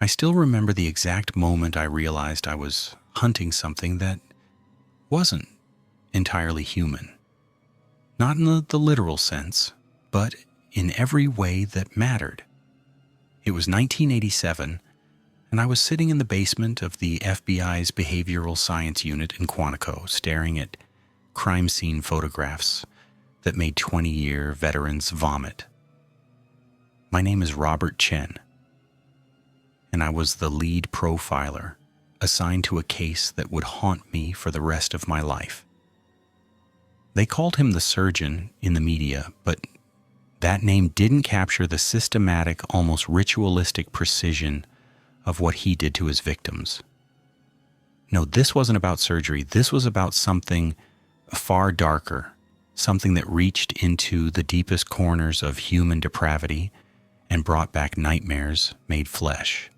I still remember the exact moment I realized I was hunting something that wasn't entirely human. Not in the literal sense, but in every way that mattered. It was 1987, and I was sitting in the basement of the FBI's Behavioral Science Unit in Quantico, staring at crime scene photographs that made 20-year veterans vomit. My name is Robert Chen, and I was the lead profiler assigned to a case that would haunt me for the rest of my life. They called him the surgeon in the media, but that name didn't capture the systematic, almost ritualistic precision of what he did to his victims. No, this wasn't about surgery. This was about something far darker, something that reached into the deepest corners of human depravity and brought back nightmares made flesh.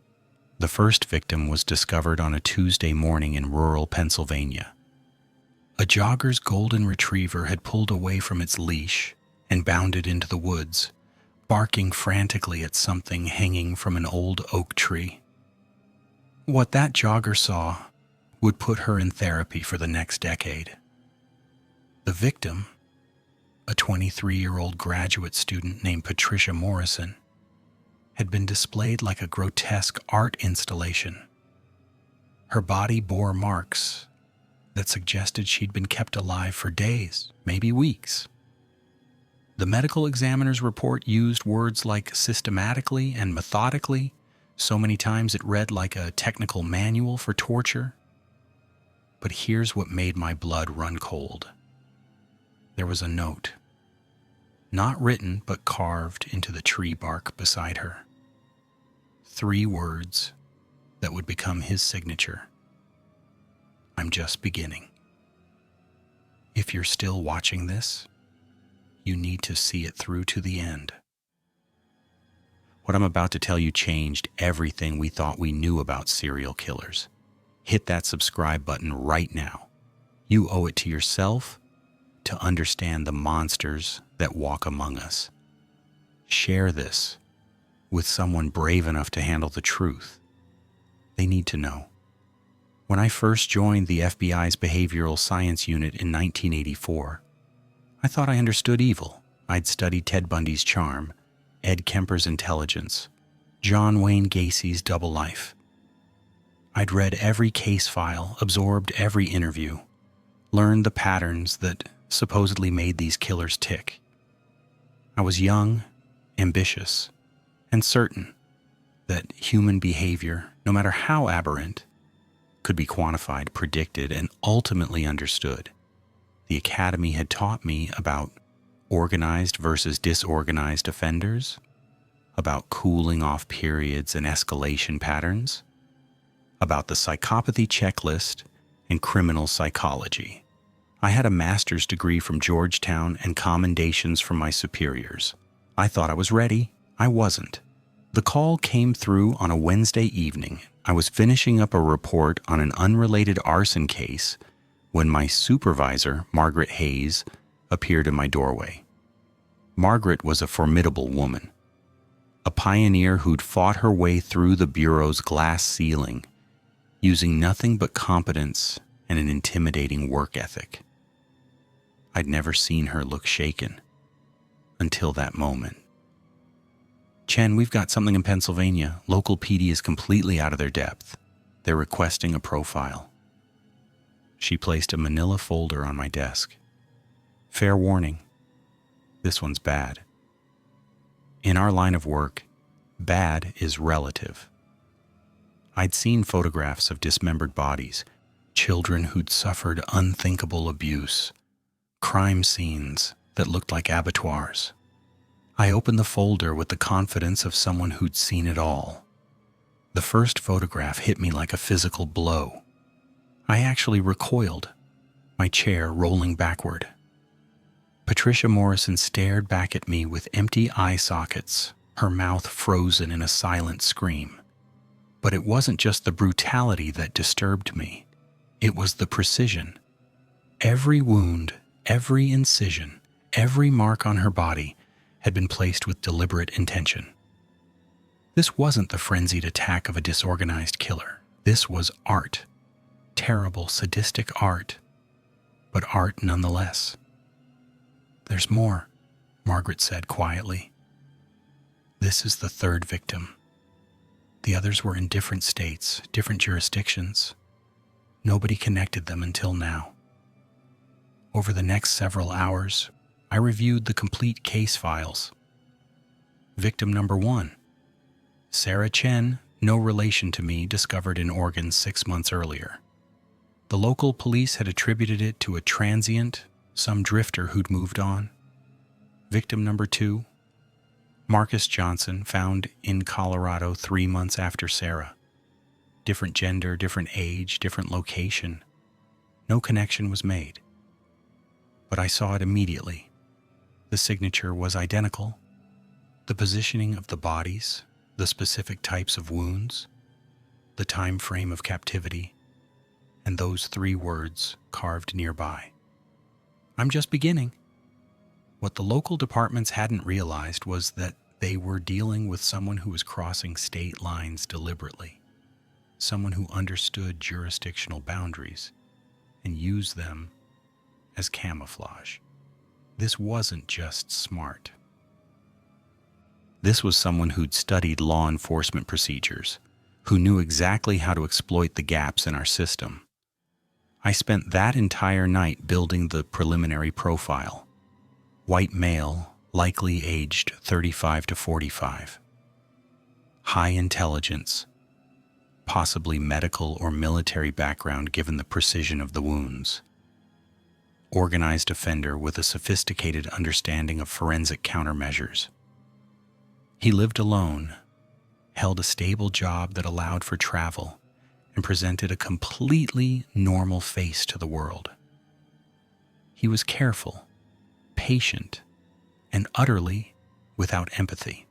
The first victim was discovered on a Tuesday morning in rural Pennsylvania. A jogger's golden retriever had pulled away from its leash and bounded into the woods, barking frantically at something hanging from an old oak tree. What that jogger saw would put her in therapy for the next decade. The victim, a 23-year-old graduate student named Patricia Morrison, had been displayed like a grotesque art installation. Her body bore marks that suggested she'd been kept alive for days, maybe weeks. The medical examiner's report used words like systematically and methodically. So many times it read like a technical manual for torture. But here's what made my blood run cold. There was a note, not written but carved into the tree bark beside her. 3 words that would become his signature. I'm just beginning. If you're still watching this, you need to see it through to the end. What I'm about to tell you changed everything we thought we knew about serial killers. Hit that subscribe button right now. You owe it to yourself to understand the monsters that walk among us. Share this with someone brave enough to handle the truth. They need to know. When I first joined the FBI's Behavioral Science Unit in 1984, I thought I understood evil. I'd studied Ted Bundy's charm, Ed Kemper's intelligence, John Wayne Gacy's double life. I'd read every case file, absorbed every interview, learned the patterns that supposedly made these killers tick. I was young, ambitious, and certain that human behavior, no matter how aberrant, could be quantified, predicted, and ultimately understood. The academy had taught me about organized versus disorganized offenders, about cooling off periods and escalation patterns, about the psychopathy checklist and criminal psychology. I had a master's degree from Georgetown and commendations from my superiors. I thought I was ready. I wasn't. The call came through on a Wednesday evening. I was finishing up a report on an unrelated arson case when my supervisor, Margaret Hayes, appeared in my doorway. Margaret was a formidable woman, a pioneer who'd fought her way through the Bureau's glass ceiling, using nothing but competence and an intimidating work ethic. I'd never seen her look shaken until that moment. Chen, we've got something in Pennsylvania. Local PD is completely out of their depth. They're requesting a profile. She placed a manila folder on my desk. Fair warning, this one's bad. In our line of work, bad is relative. I'd seen photographs of dismembered bodies, children who'd suffered unthinkable abuse, crime scenes that looked like abattoirs. I opened the folder with the confidence of someone who'd seen it all. The first photograph hit me like a physical blow. I actually recoiled, my chair rolling backward. Patricia Morrison stared back at me with empty eye sockets, her mouth frozen in a silent scream. But it wasn't just the brutality that disturbed me. It was the precision. Every wound, every incision, every mark on her body had been placed with deliberate intention. This wasn't the frenzied attack of a disorganized killer. This was art. Terrible, sadistic art, but art nonetheless. "There's more," Margaret said quietly. "This is the third victim. The others were in different states, different jurisdictions. Nobody connected them until now. Over the next several hours, I reviewed the complete case files. Victim number 1, Sarah Chen, no relation to me, discovered in Oregon 6 months earlier. The local police had attributed it to a transient, some drifter who'd moved on. Victim number 2, Marcus Johnson, found in Colorado 3 months after Sarah. Different gender, different age, different location. No connection was made. But I saw it immediately. The signature was identical. The positioning of the bodies, the specific types of wounds, the time frame of captivity, and those 3 words carved nearby. I'm just beginning. What the local departments hadn't realized was that they were dealing with someone who was crossing state lines deliberately, someone who understood jurisdictional boundaries and used them as camouflage. This wasn't just smart. This was someone who'd studied law enforcement procedures, who knew exactly how to exploit the gaps in our system. I spent that entire night building the preliminary profile. White male, likely aged 35 to 45. High intelligence, possibly medical or military background given the precision of the wounds. Organized offender with a sophisticated understanding of forensic countermeasures. He lived alone, held a stable job that allowed for travel, and presented a completely normal face to the world. He was careful, patient, and utterly without empathy.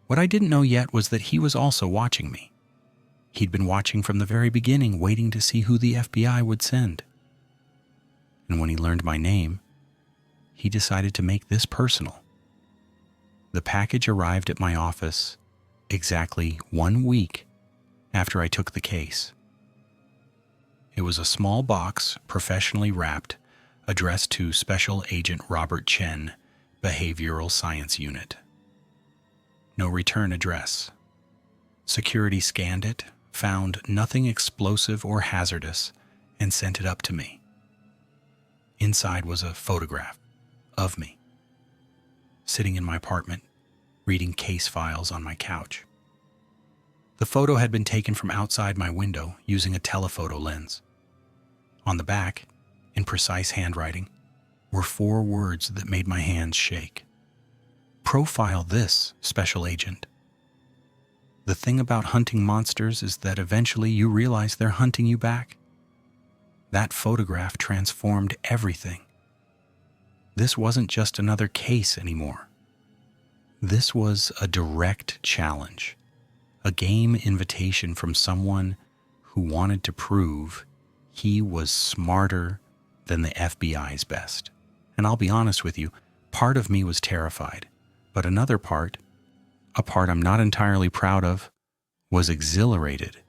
What I didn't know yet was that he was also watching me. He'd been watching from the very beginning, waiting to see who the FBI would send. And when he learned my name, he decided to make this personal. The package arrived at my office exactly 1 week after I took the case. It was a small box, professionally wrapped, addressed to Special Agent Robert Chen, Behavioral Science Unit. No return address. Security scanned it, found nothing explosive or hazardous, and sent it up to me. Inside was a photograph of me, sitting in my apartment, reading case files on my couch. The photo had been taken from outside my window using a telephoto lens. On the back, in precise handwriting, were 4 words that made my hands shake. "Profile this, Special Agent. The thing about hunting monsters is that eventually you realize they're hunting you back." That photograph transformed everything. This wasn't just another case anymore. This was a direct challenge, a game invitation from someone who wanted to prove he was smarter than the FBI's best. And I'll be honest with you, part of me was terrified, but another part, a part I'm not entirely proud of, was exhilarated.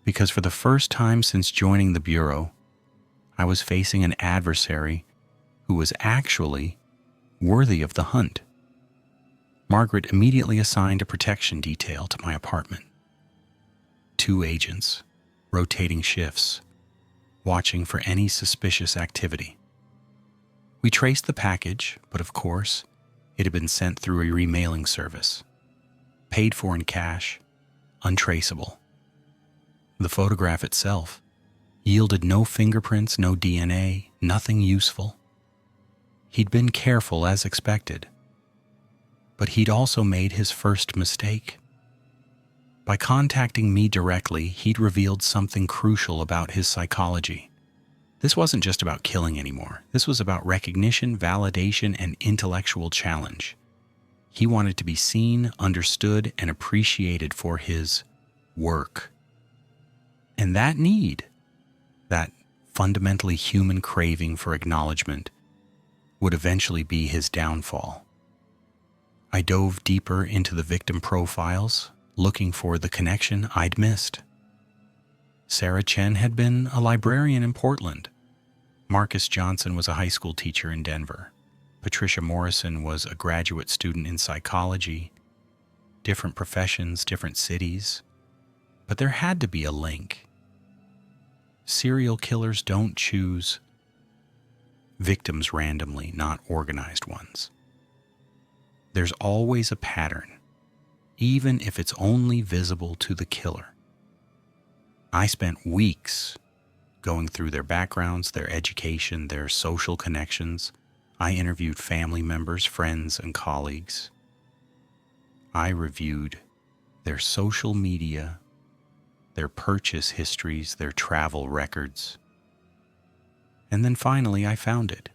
Because for the first time since joining the Bureau, I was facing an adversary who was actually worthy of the hunt. Margaret immediately assigned a protection detail to my apartment. 2 agents, rotating shifts, watching for any suspicious activity. We traced the package, but of course, it had been sent through a remailing service. Paid for in cash, untraceable. The photograph itself yielded no fingerprints, no DNA, nothing useful. He'd been careful as expected, but he'd also made his first mistake. By contacting me directly, he'd revealed something crucial about his psychology. This wasn't just about killing anymore. This was about recognition, validation, and intellectual challenge. He wanted to be seen, understood, and appreciated for his work. And that need, that fundamentally human craving for acknowledgement, would eventually be his downfall. I dove deeper into the victim profiles, looking for the connection I'd missed. Sarah Chen had been a librarian in Portland. Marcus Johnson was a high school teacher in Denver. Patricia Morrison was a graduate student in psychology. Different professions, different cities. But there had to be a link. Serial killers don't choose victims randomly, not organized ones. There's always a pattern, even if it's only visible to the killer. I spent weeks going through their backgrounds, their education, their social connections. I interviewed family members, friends, and colleagues. I reviewed their social media, their purchase histories, their travel records. And then finally, I found it.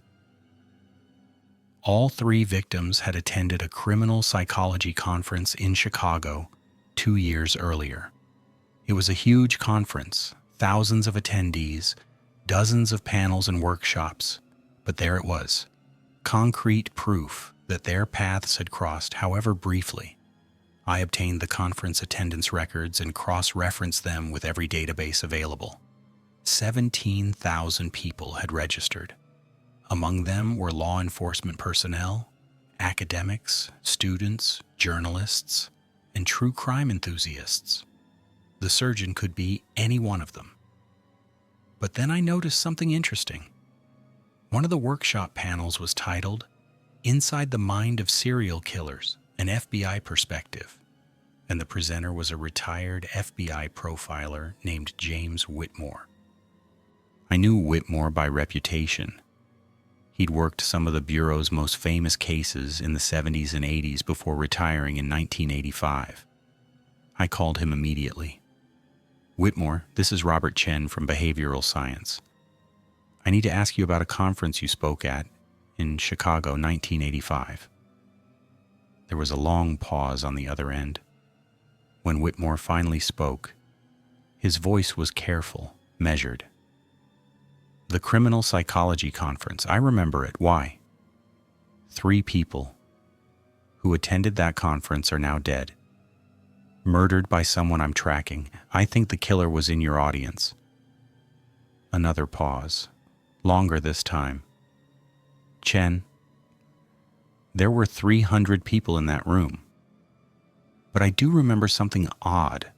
All 3 victims had attended a criminal psychology conference in Chicago 2 years earlier. It was a huge conference, thousands of attendees, dozens of panels and workshops, but there it was, concrete proof that their paths had crossed, however briefly. I obtained the conference attendance records and cross-referenced them with every database available. 17,000 people had registered. Among them were law enforcement personnel, academics, students, journalists, and true crime enthusiasts. The surgeon could be any one of them. But then I noticed something interesting. One of the workshop panels was titled, "Inside the Mind of Serial Killers, an FBI Perspective," and the presenter was a retired FBI profiler named James Whitmore. I knew Whitmore by reputation. He'd worked some of the Bureau's most famous cases in the 70s and 80s before retiring in 1985. I called him immediately. "Whitmore, this is Robert Chen from Behavioral Science. I need to ask you about a conference you spoke at in Chicago, 1985. There was a long pause on the other end. When Whitmore finally spoke, his voice was careful, measured. "The Criminal Psychology Conference. I remember it. Why?" 3 people who attended that conference are now dead. Murdered by someone I'm tracking. I think the killer was in your audience." Another pause. Longer this time. "Chen, there were 300 people in that room. But I do remember something odd.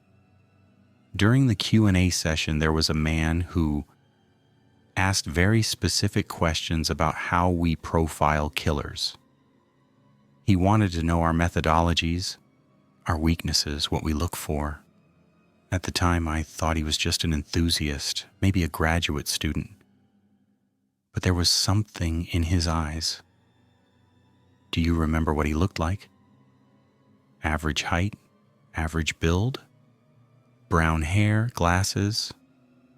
During the Q&A session, there was a man who asked very specific questions about how we profile killers. He wanted to know our methodologies, our weaknesses, what we look for. At the time, I thought he was just an enthusiast, maybe a graduate student. But there was something in his eyes. Do you remember what he looked like? Average height, average build, brown hair, glasses,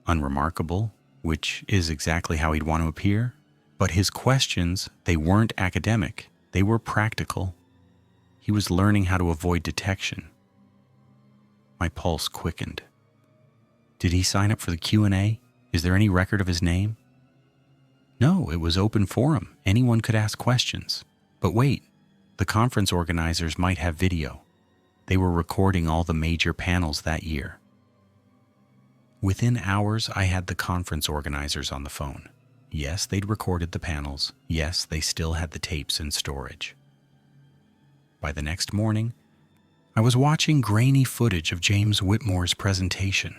unremarkable, which is exactly how he'd want to appear. But his questions, they weren't academic, they were practical. He was learning how to avoid detection. My pulse quickened. Did he sign up for the Q&A? Is there any record of his name? No, it was open forum. Anyone could ask questions. But wait, the conference organizers might have video. They were recording all the major panels that year. Within hours, I had the conference organizers on the phone. Yes, they'd recorded the panels. Yes, they still had the tapes in storage. By the next morning, I was watching grainy footage of James Whitmore's presentation,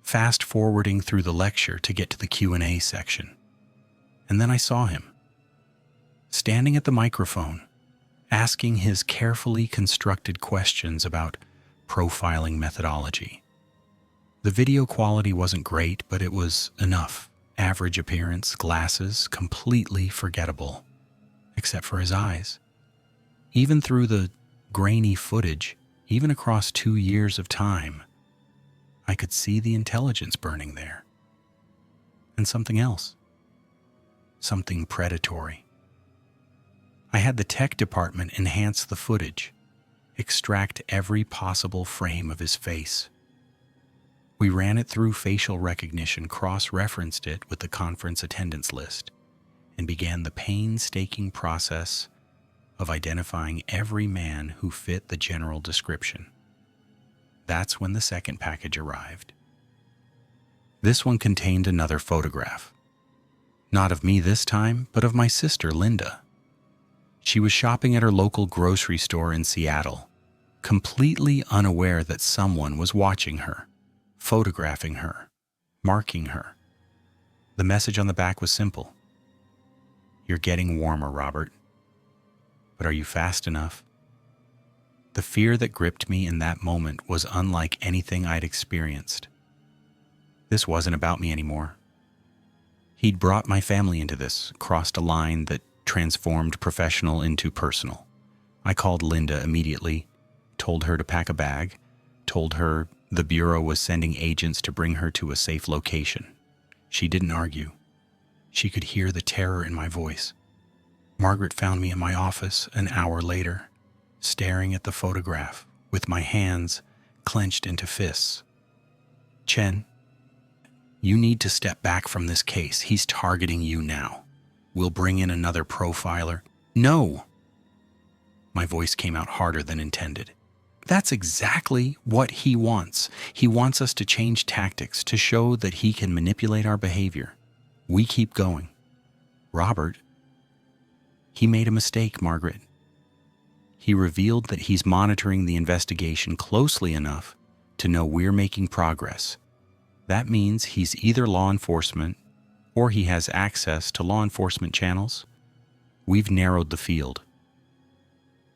fast-forwarding through the lecture to get to the Q&A section. And then I saw him, standing at the microphone, asking his carefully constructed questions about profiling methodology. The video quality wasn't great, but it was enough. Average appearance, glasses, completely forgettable, except for his eyes. Even through the grainy footage, even across 2 years of time, I could see the intelligence burning there. And something else. Something predatory. I had the tech department enhance the footage, extract every possible frame of his face. We ran it through facial recognition, cross-referenced it with the conference attendance list, and began the painstaking process of identifying every man who fit the general description. That's when the second package arrived. This one contained another photograph. Not of me this time, but of my sister, Linda. She was shopping at her local grocery store in Seattle, completely unaware that someone was watching her, photographing her, marking her. The message on the back was simple. You're getting warmer, Robert. But are you fast enough? The fear that gripped me in that moment was unlike anything I'd experienced. This wasn't about me anymore. He'd brought my family into this, crossed a line that transformed professional into personal. I called Linda immediately, told her to pack a bag, told her the Bureau was sending agents to bring her to a safe location. She didn't argue. She could hear the terror in my voice. Margaret found me in my office an hour later, staring at the photograph with my hands clenched into fists. Chen, you need to step back from this case. He's targeting you now. We'll bring in another profiler. No! My voice came out harder than intended. That's exactly what he wants. He wants us to change tactics to show that he can manipulate our behavior. We keep going. Robert, he made a mistake, Margaret. He revealed that he's monitoring the investigation closely enough to know we're making progress. That means he's either law enforcement or he has access to law enforcement channels. We've narrowed the field.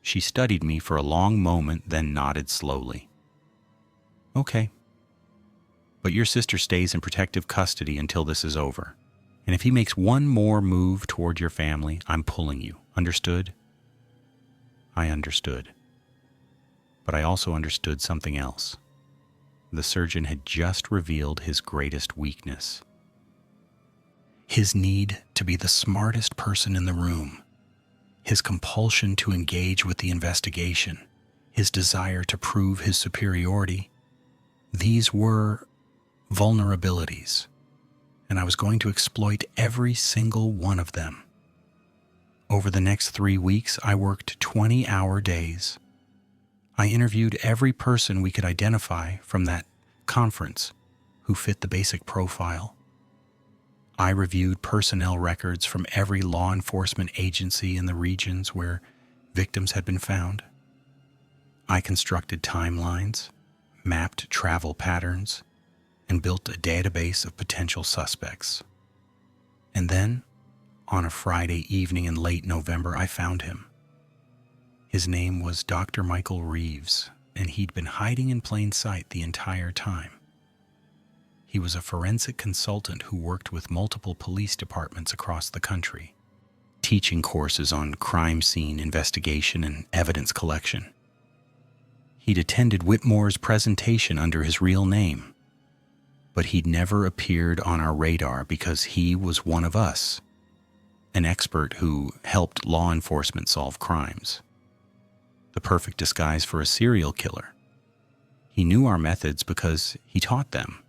She studied me for a long moment, then nodded slowly. Okay. But your sister stays in protective custody until this is over. And if he makes one more move toward your family, I'm pulling you. Understood? I understood. But I also understood something else. The surgeon had just revealed his greatest weakness. His need to be the smartest person in the room. His compulsion to engage with the investigation. His desire to prove his superiority. These were vulnerabilities, and I was going to exploit every single one of them. Over the next 3 weeks, I worked 20-hour days. I interviewed every person we could identify from that conference who fit the basic profile. I reviewed personnel records from every law enforcement agency in the regions where victims had been found. I constructed timelines, mapped travel patterns, and built a database of potential suspects. And then, on a Friday evening in late November, I found him. His name was Dr. Michael Reeves, and he'd been hiding in plain sight the entire time. He was a forensic consultant who worked with multiple police departments across the country, teaching courses on crime scene investigation and evidence collection. He'd attended Whitmore's presentation under his real name, but he'd never appeared on our radar because he was one of us, an expert who helped law enforcement solve crimes. The perfect disguise for a serial killer. He knew our methods because he taught them.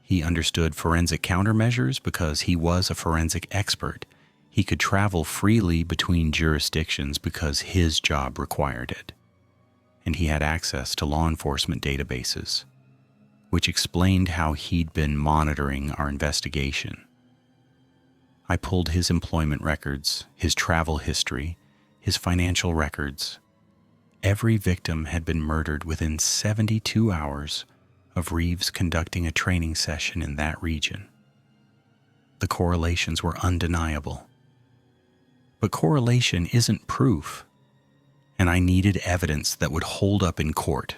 He understood forensic countermeasures because he was a forensic expert. He could travel freely between jurisdictions because his job required it. And he had access to law enforcement databases, which explained how he'd been monitoring our investigation. I pulled his employment records, his travel history, his financial records. Every victim had been murdered within 72 hours of Reeves conducting a training session in that region. The correlations were undeniable. But correlation isn't proof, and I needed evidence that would hold up in court.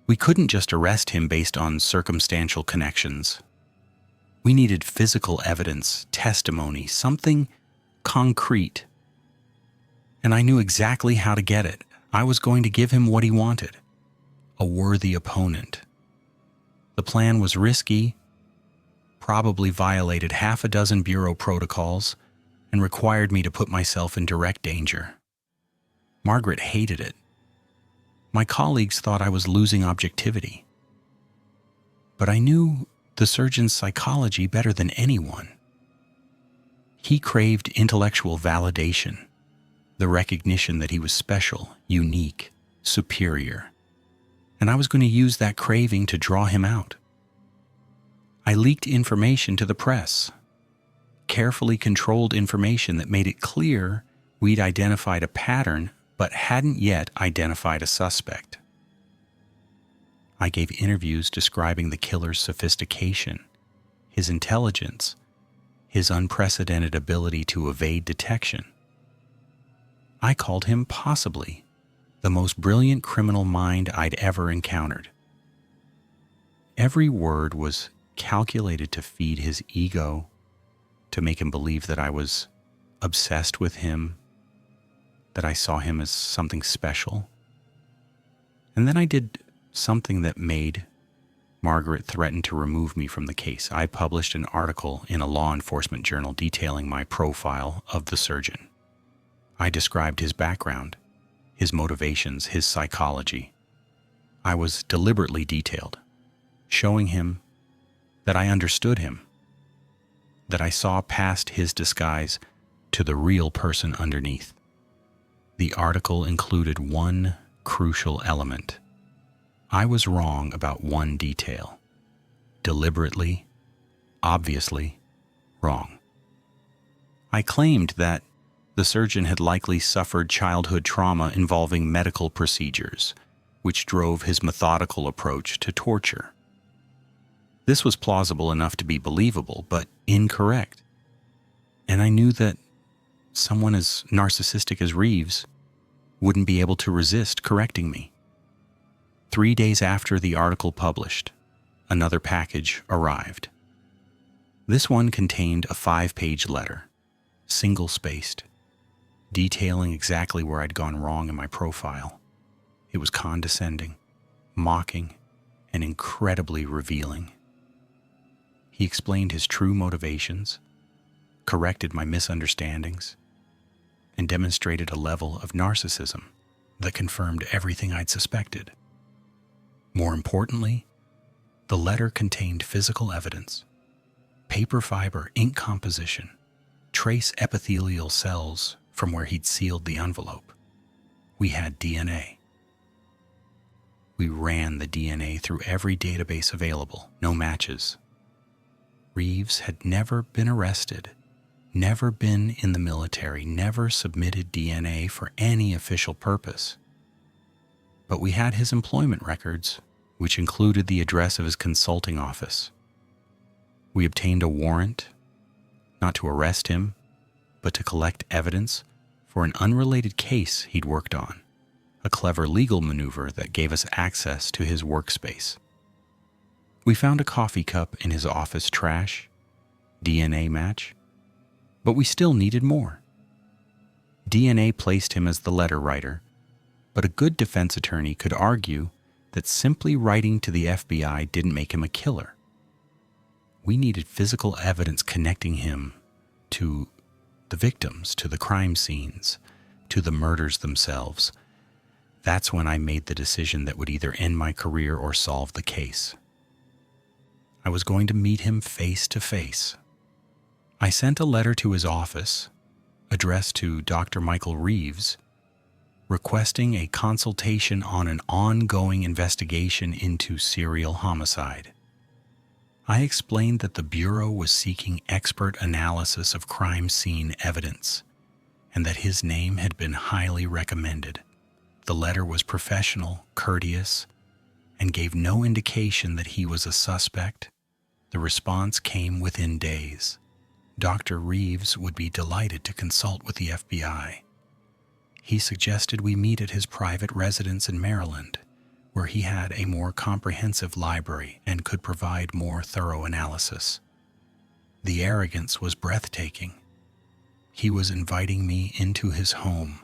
We couldn't just arrest him based on circumstantial connections. We needed physical evidence, testimony, something concrete. And I knew exactly how to get it. I was going to give him what he wanted. A worthy opponent. The plan was risky, probably violated half a dozen bureau protocols, and required me to put myself in direct danger. Margaret hated it. My colleagues thought I was losing objectivity. But I knew the surgeon's psychology better than anyone. He craved intellectual validation, the recognition that he was special, unique, superior. And I was going to use that craving to draw him out. I leaked information to the press, carefully controlled information that made it clear we'd identified a pattern but hadn't yet identified a suspect. I gave interviews describing the killer's sophistication, his intelligence, his unprecedented ability to evade detection. I called him possibly the most brilliant criminal mind I'd ever encountered. Every word was calculated to feed his ego, to make him believe that I was obsessed with him, that I saw him as something special. And then I did something that made Margaret threaten to remove me from the case. I published an article in a law enforcement journal detailing my profile of the surgeon. I described his background, his motivations, his psychology. I was deliberately detailed, showing him that I understood him, that I saw past his disguise to the real person underneath. The article included one crucial element. I was wrong about one detail. Deliberately, obviously wrong. I claimed that the surgeon had likely suffered childhood trauma involving medical procedures, which drove his methodical approach to torture. This was plausible enough to be believable, but incorrect. And I knew that someone as narcissistic as Reeves wouldn't be able to resist correcting me. 3 days after the article published, another package arrived. This one contained a 5-page letter, single-spaced, detailing exactly where I'd gone wrong in my profile. It was condescending, mocking, and incredibly revealing. He explained his true motivations, corrected my misunderstandings, and demonstrated a level of narcissism that confirmed everything I'd suspected. More importantly, the letter contained physical evidence, paper fiber ink composition, trace epithelial cells from where he'd sealed the envelope. We had DNA. We ran the DNA through every database available, no matches. Reeves had never been arrested, never been in the military, never submitted DNA for any official purpose. But we had his employment records, which included the address of his consulting office. We obtained a warrant, not to arrest him, but to collect evidence for an unrelated case he'd worked on, a clever legal maneuver that gave us access to his workspace. We found a coffee cup in his office trash, DNA match, but we still needed more. DNA placed him as the letter writer, but a good defense attorney could argue that simply writing to the FBI didn't make him a killer. We needed physical evidence connecting him to the victims, to the crime scenes, to the murders themselves. That's when I made the decision that would either end my career or solve the case. I was going to meet him face to face. I sent a letter to his office, addressed to Dr. Michael Reeves, requesting a consultation on an ongoing investigation into serial homicide. I explained that the Bureau was seeking expert analysis of crime scene evidence, and that his name had been highly recommended. The letter was professional, courteous, and gave no indication that he was a suspect. The response came within days. Dr. Reeves would be delighted to consult with the FBI. He suggested we meet at his private residence in Maryland, where he had a more comprehensive library and could provide more thorough analysis. The arrogance was breathtaking. He was inviting me into his home,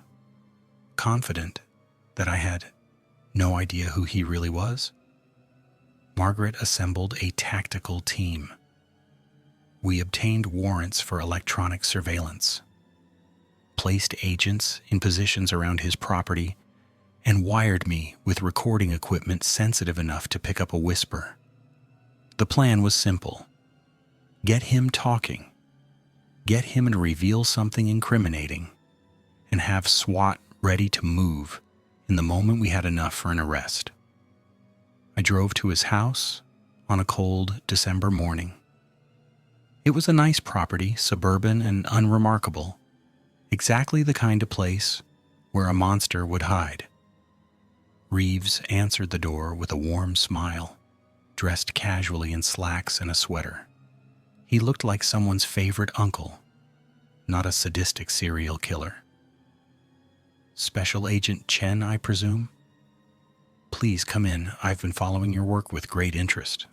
confident that I had no idea who he really was. Margaret assembled a tactical team. We obtained warrants for electronic surveillance, placed agents in positions around his property, and wired me with recording equipment sensitive enough to pick up a whisper. The plan was simple. Get him talking. Get him to reveal something incriminating, and have SWAT ready to move in the moment we had enough for an arrest. I drove to his house on a cold December morning. It was a nice property, suburban and unremarkable, exactly the kind of place where a monster would hide. Reeves answered the door with a warm smile, dressed casually in slacks and a sweater. He looked like someone's favorite uncle, not a sadistic serial killer. Special Agent Chen, I presume? Please come in. I've been following your work with great interest.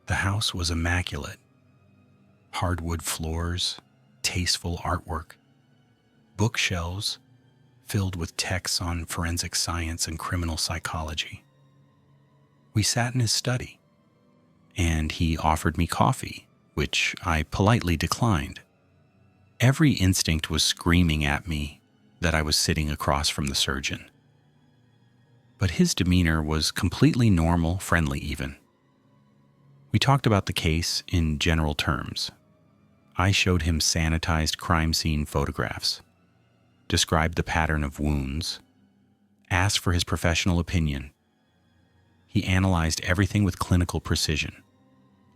The house was immaculate. Hardwood floors, tasteful artwork, bookshelves filled with texts on forensic science and criminal psychology. We sat in his study, and he offered me coffee, which I politely declined. Every instinct was screaming at me that I was sitting across from the surgeon. But his demeanor was completely normal, friendly even. We talked about the case in general terms. I showed him sanitized crime scene photographs, described the pattern of wounds, asked for his professional opinion. He analyzed everything with clinical precision,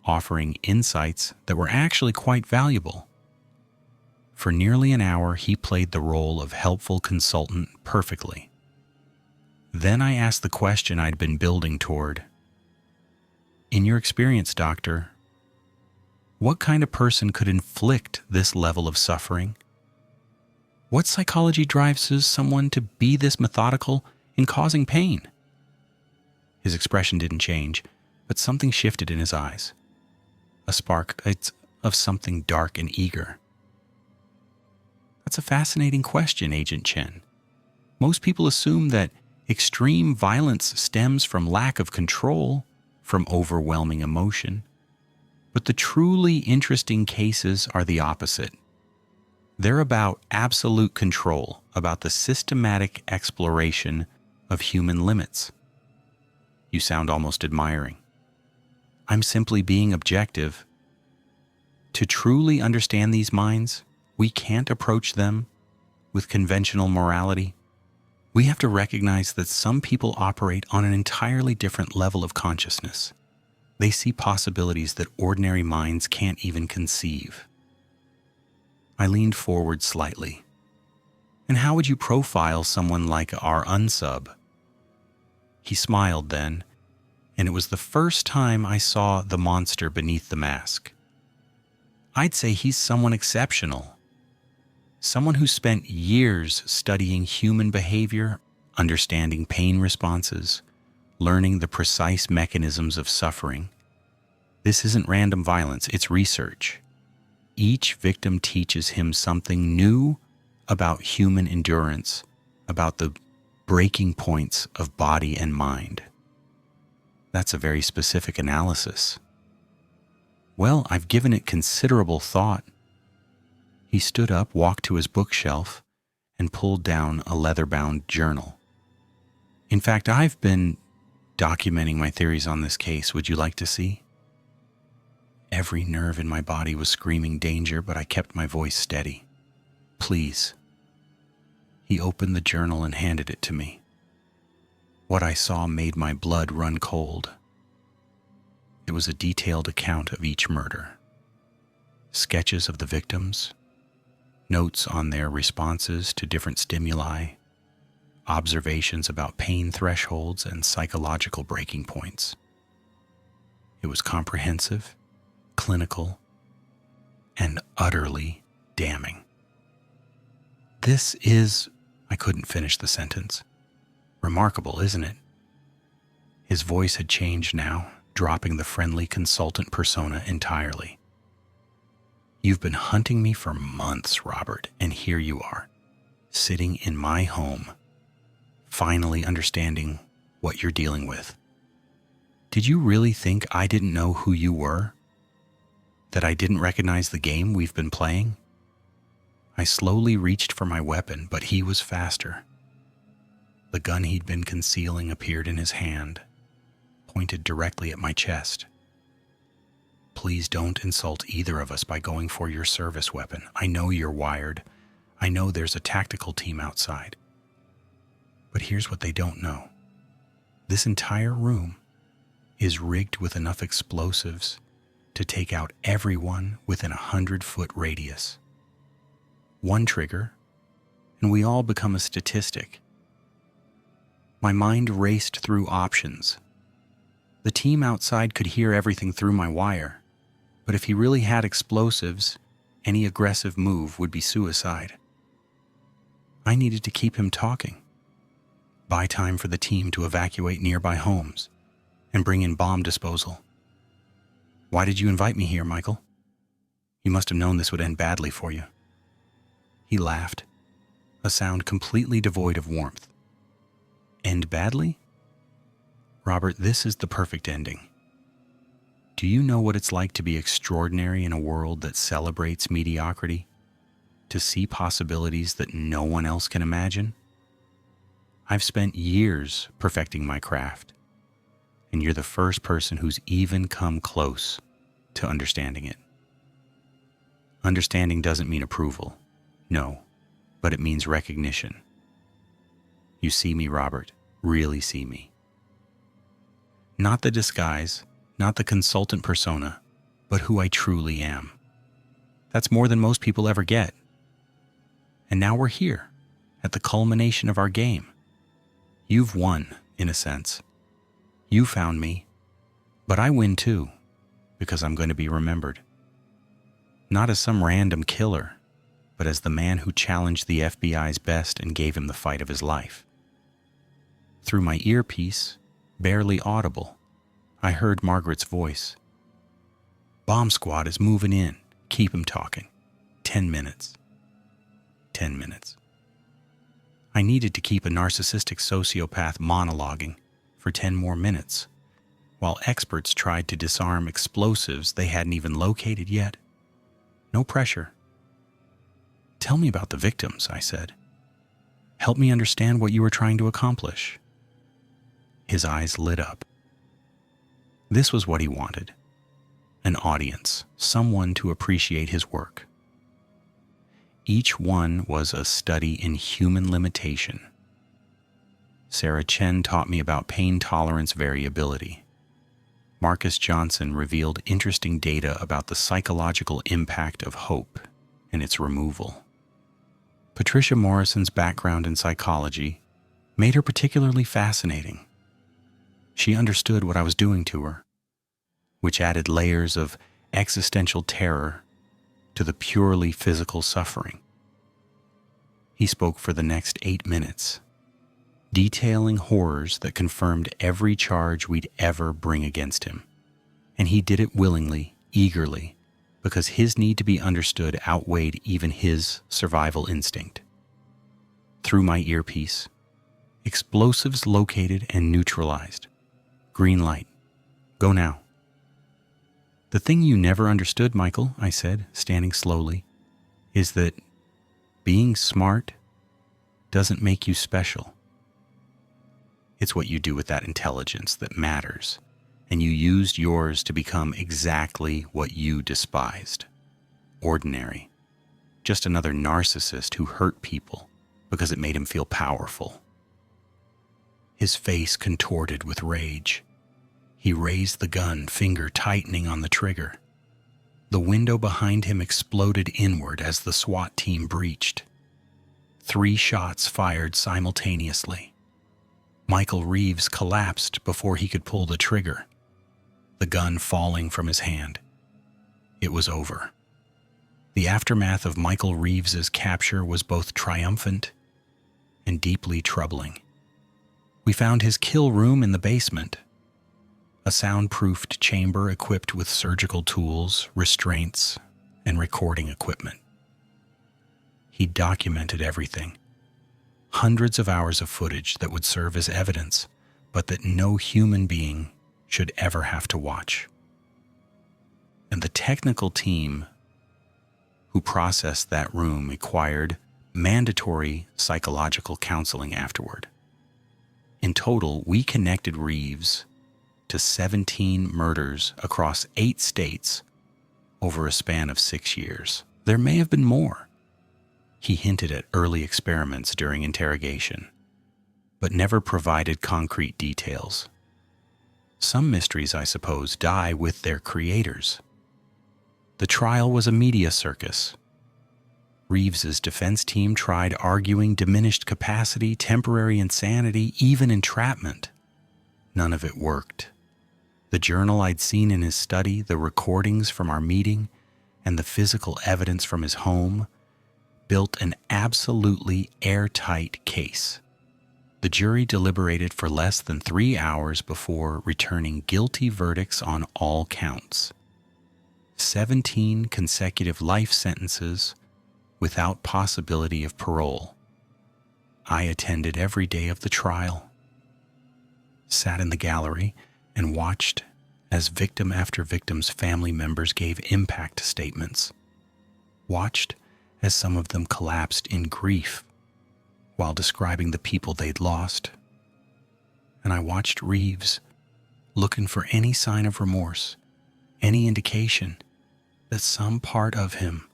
offering insights that were actually quite valuable. For nearly an hour, he played the role of helpful consultant perfectly. Then I asked the question I'd been building toward. In your experience, doctor, what kind of person could inflict this level of suffering? What psychology drives someone to be this methodical in causing pain? His expression didn't change, but something shifted in his eyes. A spark of something dark and eager. That's a fascinating question, Agent Chen. Most people assume that extreme violence stems from lack of control, from overwhelming emotion. But the truly interesting cases are the opposite. They're about absolute control, about the systematic exploration of human limits. You sound almost admiring. I'm simply being objective. To truly understand these minds, we can't approach them with conventional morality. We have to recognize that some people operate on an entirely different level of consciousness. They see possibilities that ordinary minds can't even conceive. I leaned forward slightly. And how would you profile someone like our unsub? He smiled then, and it was the first time I saw the monster beneath the mask. I'd say he's someone exceptional. Someone who spent years studying human behavior, understanding pain responses, learning the precise mechanisms of suffering. This isn't random violence, it's research. Each victim teaches him something new about human endurance, about the breaking points of body and mind. That's a very specific analysis. Well, I've given it considerable thought. He stood up, walked to his bookshelf, and pulled down a leather-bound journal. In fact, I've been documenting my theories on this case. Would you like to see? Every nerve in my body was screaming danger, but I kept my voice steady. Please. He opened the journal and handed it to me. What I saw made my blood run cold. It was a detailed account of each murder. Sketches of the victims, notes on their responses to different stimuli, observations about pain thresholds and psychological breaking points. It was comprehensive, clinical, and utterly damning. This is, I couldn't finish the sentence. Remarkable, isn't it? His voice had changed now, dropping the friendly consultant persona entirely. You've been hunting me for months, Robert, and here you are, sitting in my home, finally understanding what you're dealing with. Did you really think I didn't know who you were? That I didn't recognize the game we've been playing? I slowly reached for my weapon, but he was faster. The gun he'd been concealing appeared in his hand, pointed directly at my chest. Please don't insult either of us by going for your service weapon. I know you're wired. I know there's a tactical team outside. But here's what they don't know. This entire room is rigged with enough explosives to take out everyone within a 100-foot radius. One trigger, and we all become a statistic. My mind raced through options. The team outside could hear everything through my wire, but if he really had explosives, any aggressive move would be suicide. I needed to keep him talking, buy time for the team to evacuate nearby homes, and bring in bomb disposal. Why did you invite me here, Michael? You must have known this would end badly for you. He laughed, a sound completely devoid of warmth. End badly? Robert, this is the perfect ending. Do you know what it's like to be extraordinary in a world that celebrates mediocrity? To see possibilities that no one else can imagine? I've spent years perfecting my craft, and you're the first person who's even come close to understanding it. Understanding doesn't mean approval, no, but it means recognition. You see me, Robert, really see me. Not the disguise, not the consultant persona, but who I truly am. That's more than most people ever get. And now we're here, at the culmination of our game. You've won, in a sense. You found me, but I win too, because I'm going to be remembered. Not as some random killer, but as the man who challenged the FBI's best and gave him the fight of his life. Through my earpiece, barely audible, I heard Margaret's voice. Bomb squad is moving in. Keep him talking. 10 minutes. 10 minutes. I needed to keep a narcissistic sociopath monologuing for 10 more minutes, while experts tried to disarm explosives they hadn't even located yet. No pressure. Tell me about the victims, I said. Help me understand what you were trying to accomplish. His eyes lit up. This was what he wanted. An audience, someone to appreciate his work. Each one was a study in human limitation. Sarah Chen taught me about pain tolerance variability. Marcus Johnson revealed interesting data about the psychological impact of hope and its removal. Patricia Morrison's background in psychology made her particularly fascinating. She understood what I was doing to her, which added layers of existential terror to the purely physical suffering. He spoke for the next 8 minutes, detailing horrors that confirmed every charge we'd ever bring against him. And he did it willingly, eagerly, because his need to be understood outweighed even his survival instinct. Through my earpiece, explosives located and neutralized. Green light. Go now. The thing you never understood, Michael, I said, standing slowly, is that being smart doesn't make you special. It's what you do with that intelligence that matters, and you used yours to become exactly what you despised. Ordinary. Just another narcissist who hurt people because it made him feel powerful. His face contorted with rage. He raised the gun, finger tightening on the trigger. The window behind him exploded inward as the SWAT team breached. 3 shots fired simultaneously. Michael Reeves collapsed before he could pull the trigger, the gun falling from his hand. It was over. The aftermath of Michael Reeves's capture was both triumphant and deeply troubling. We found his kill room in the basement, a soundproofed chamber equipped with surgical tools, restraints, and recording equipment. He documented everything. Hundreds of hours of footage that would serve as evidence, but that no human being should ever have to watch. And the technical team who processed that room required mandatory psychological counseling afterward. In total, we connected Reeves to 17 murders across 8 states over a span of 6 years. There may have been more, He hinted at early experiments during interrogation, but never provided concrete details. Some mysteries, I suppose, die with their creators. The trial was a media circus. Reeves's defense team tried arguing diminished capacity, temporary insanity, even entrapment. None of it worked. The journal I'd seen in his study, the recordings from our meeting, and the physical evidence from his home built an absolutely airtight case. The jury deliberated for less than 3 hours before returning guilty verdicts on all counts. 17 consecutive life sentences without possibility of parole. I attended every day of the trial, sat in the gallery, and watched as victim after victim's family members gave impact statements. Watched as some of them collapsed in grief while describing the people they'd lost. And I watched Reeves looking for any sign of remorse, any indication that some part of him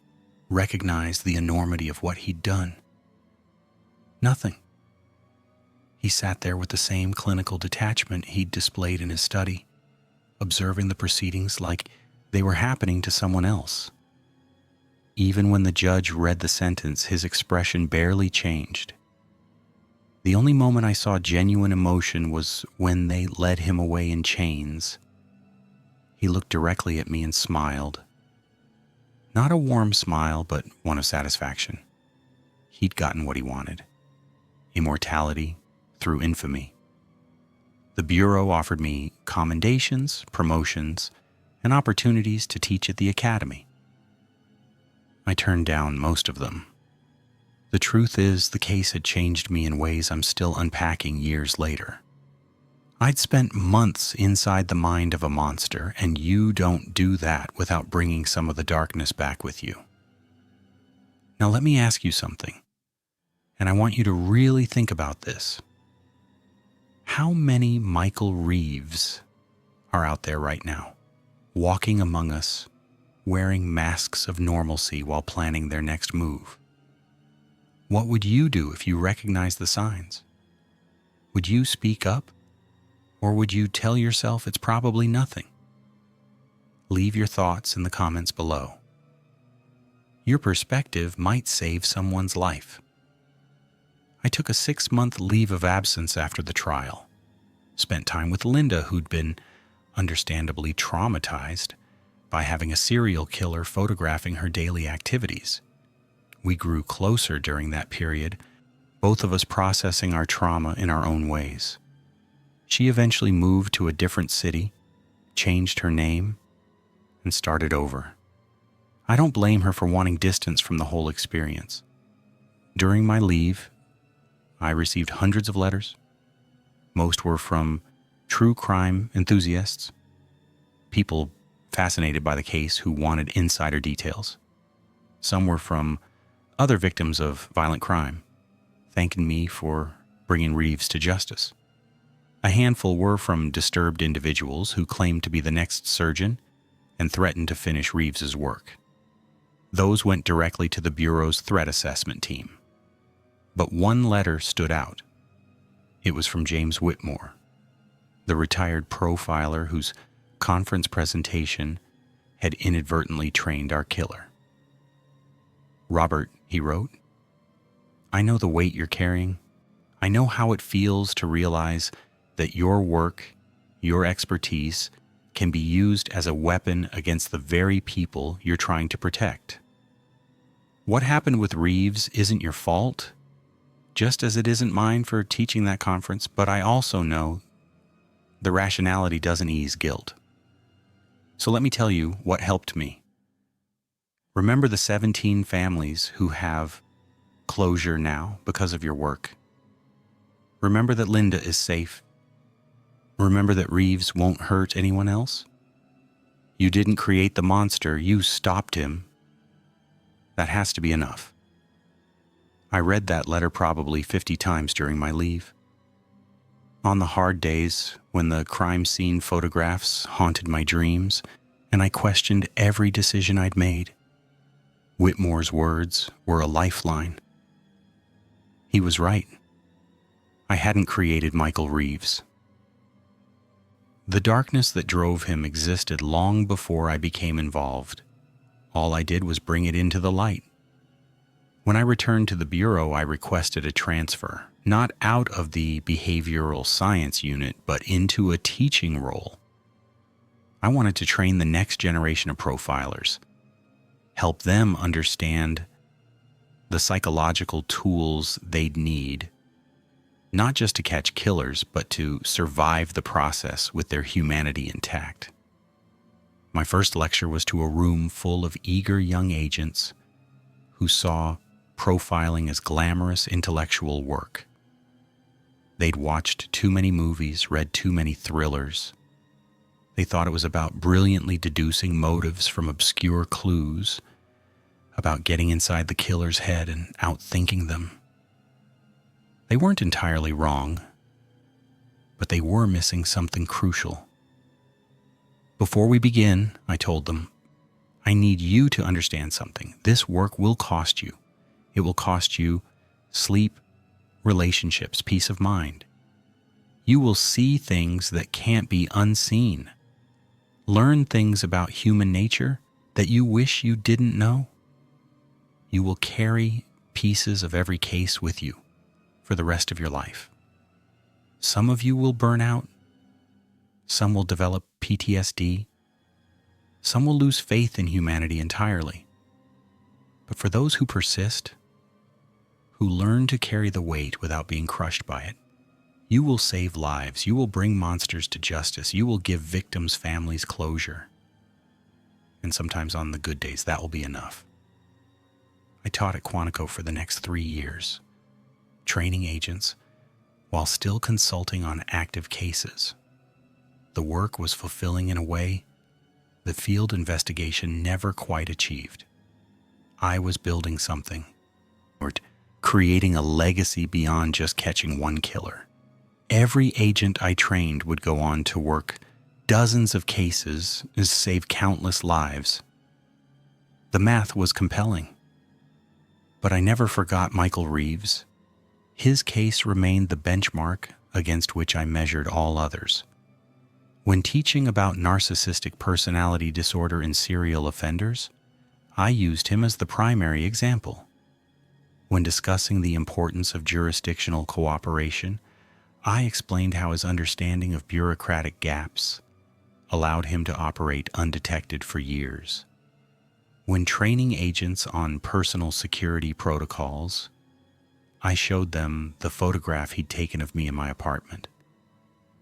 recognized the enormity of what he'd done. Nothing. He sat there with the same clinical detachment he'd displayed in his study, observing the proceedings like they were happening to someone else. Even when the judge read the sentence, his expression barely changed. The only moment I saw genuine emotion was when they led him away in chains. He looked directly at me and smiled. Not a warm smile, but one of satisfaction. He'd gotten what he wanted. Immortality through infamy. The Bureau offered me commendations, promotions, and opportunities to teach at the academy. I turned down most of them. The truth is, the case had changed me in ways I'm still unpacking years later. I'd spent months inside the mind of a monster, and you don't do that without bringing some of the darkness back with you. Now let me ask you something, and I want you to really think about this. How many Michael Reeves are out there right now, walking among us, wearing masks of normalcy while planning their next move? What would you do if you recognized the signs? Would you speak up? Or would you tell yourself it's probably nothing? Leave your thoughts in the comments below. Your perspective might save someone's life. I took a 6-month leave of absence after the trial. Spent time with Linda, who'd been understandably traumatized by having a serial killer photographing her daily activities. We grew closer during that period, both of us processing our trauma in our own ways. She eventually moved to a different city, changed her name, and started over. I don't blame her for wanting distance from the whole experience. During my leave, I received hundreds of letters. Most were from true crime enthusiasts, people fascinated by the case who wanted insider details. Some were from other victims of violent crime, thanking me for bringing Reeves to justice. A handful were from disturbed individuals who claimed to be the next surgeon and threatened to finish Reeves's work. Those went directly to the Bureau's threat assessment team. But one letter stood out. It was from James Whitmore, the retired profiler whose conference presentation had inadvertently trained our killer. "Robert," he wrote, "I know the weight you're carrying. I know how it feels to realize that your work, your expertise, can be used as a weapon against the very people you're trying to protect. What happened with Reeves isn't your fault, just as it isn't mine for teaching that conference, but I also know the rationality doesn't ease guilt. So let me tell you what helped me. Remember the 17 families who have closure now because of your work. Remember that Linda is safe. Remember that Reeves won't hurt anyone else. You didn't create the monster, you stopped him. That has to be enough." I read that letter probably 50 times during my leave. On the hard days when the crime scene photographs haunted my dreams and I questioned every decision I'd made, Whitmore's words were a lifeline. He was right. I hadn't created Michael Reeves. The darkness that drove him existed long before I became involved. All I did was bring it into the light. When I returned to the Bureau, I requested a transfer, not out of the behavioral science unit, but into a teaching role. I wanted to train the next generation of profilers, help them understand the psychological tools they'd need, not just to catch killers, but to survive the process with their humanity intact. My first lecture was to a room full of eager young agents who saw profiling as glamorous intellectual work. They'd watched too many movies, read too many thrillers. They thought it was about brilliantly deducing motives from obscure clues, about getting inside the killer's head and outthinking them. They weren't entirely wrong, but they were missing something crucial. Before we begin, I told them, I need you to understand something. This work will cost you. It will cost you sleep, relationships, peace of mind. You will see things that can't be unseen. Learn things about human nature that you wish you didn't know. You will carry pieces of every case with you for the rest of your life. Some of you will burn out. Some will develop PTSD. Some will lose faith in humanity entirely. But for those who persist, who learn to carry the weight without being crushed by it, you will save lives. You will bring monsters to justice. You will give victims' families closure. And sometimes on the good days, that will be enough. I taught at Quantico for the next 3 years, training agents while still consulting on active cases. The work was fulfilling in a way the field investigation never quite achieved. I was building something, or creating a legacy beyond just catching one killer. Every agent I trained would go on to work dozens of cases and save countless lives. The math was compelling. But I never forgot Michael Reeves. His case remained the benchmark against which I measured all others. When teaching about narcissistic personality disorder in serial offenders, I used him as the primary example. When discussing the importance of jurisdictional cooperation, I explained how his understanding of bureaucratic gaps allowed him to operate undetected for years. When training agents on personal security protocols, I showed them the photograph he'd taken of me in my apartment.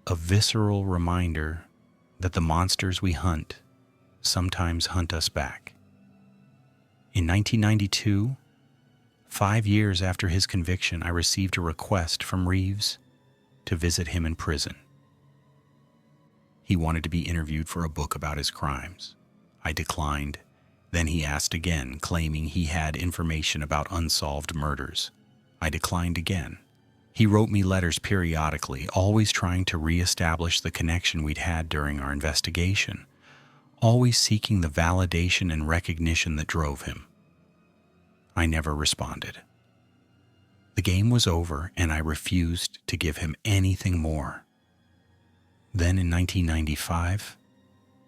A visceral reminder that the monsters we hunt sometimes hunt us back. In 1992, 5 years after his conviction, I received a request from Reeves to visit him in prison. He wanted to be interviewed for a book about his crimes. I declined. Then he asked again, claiming he had information about unsolved murders. I declined again. He wrote me letters periodically, always trying to reestablish the connection we'd had during our investigation, always seeking the validation and recognition that drove him. I never responded. The game was over, and I refused to give him anything more. Then in 1995,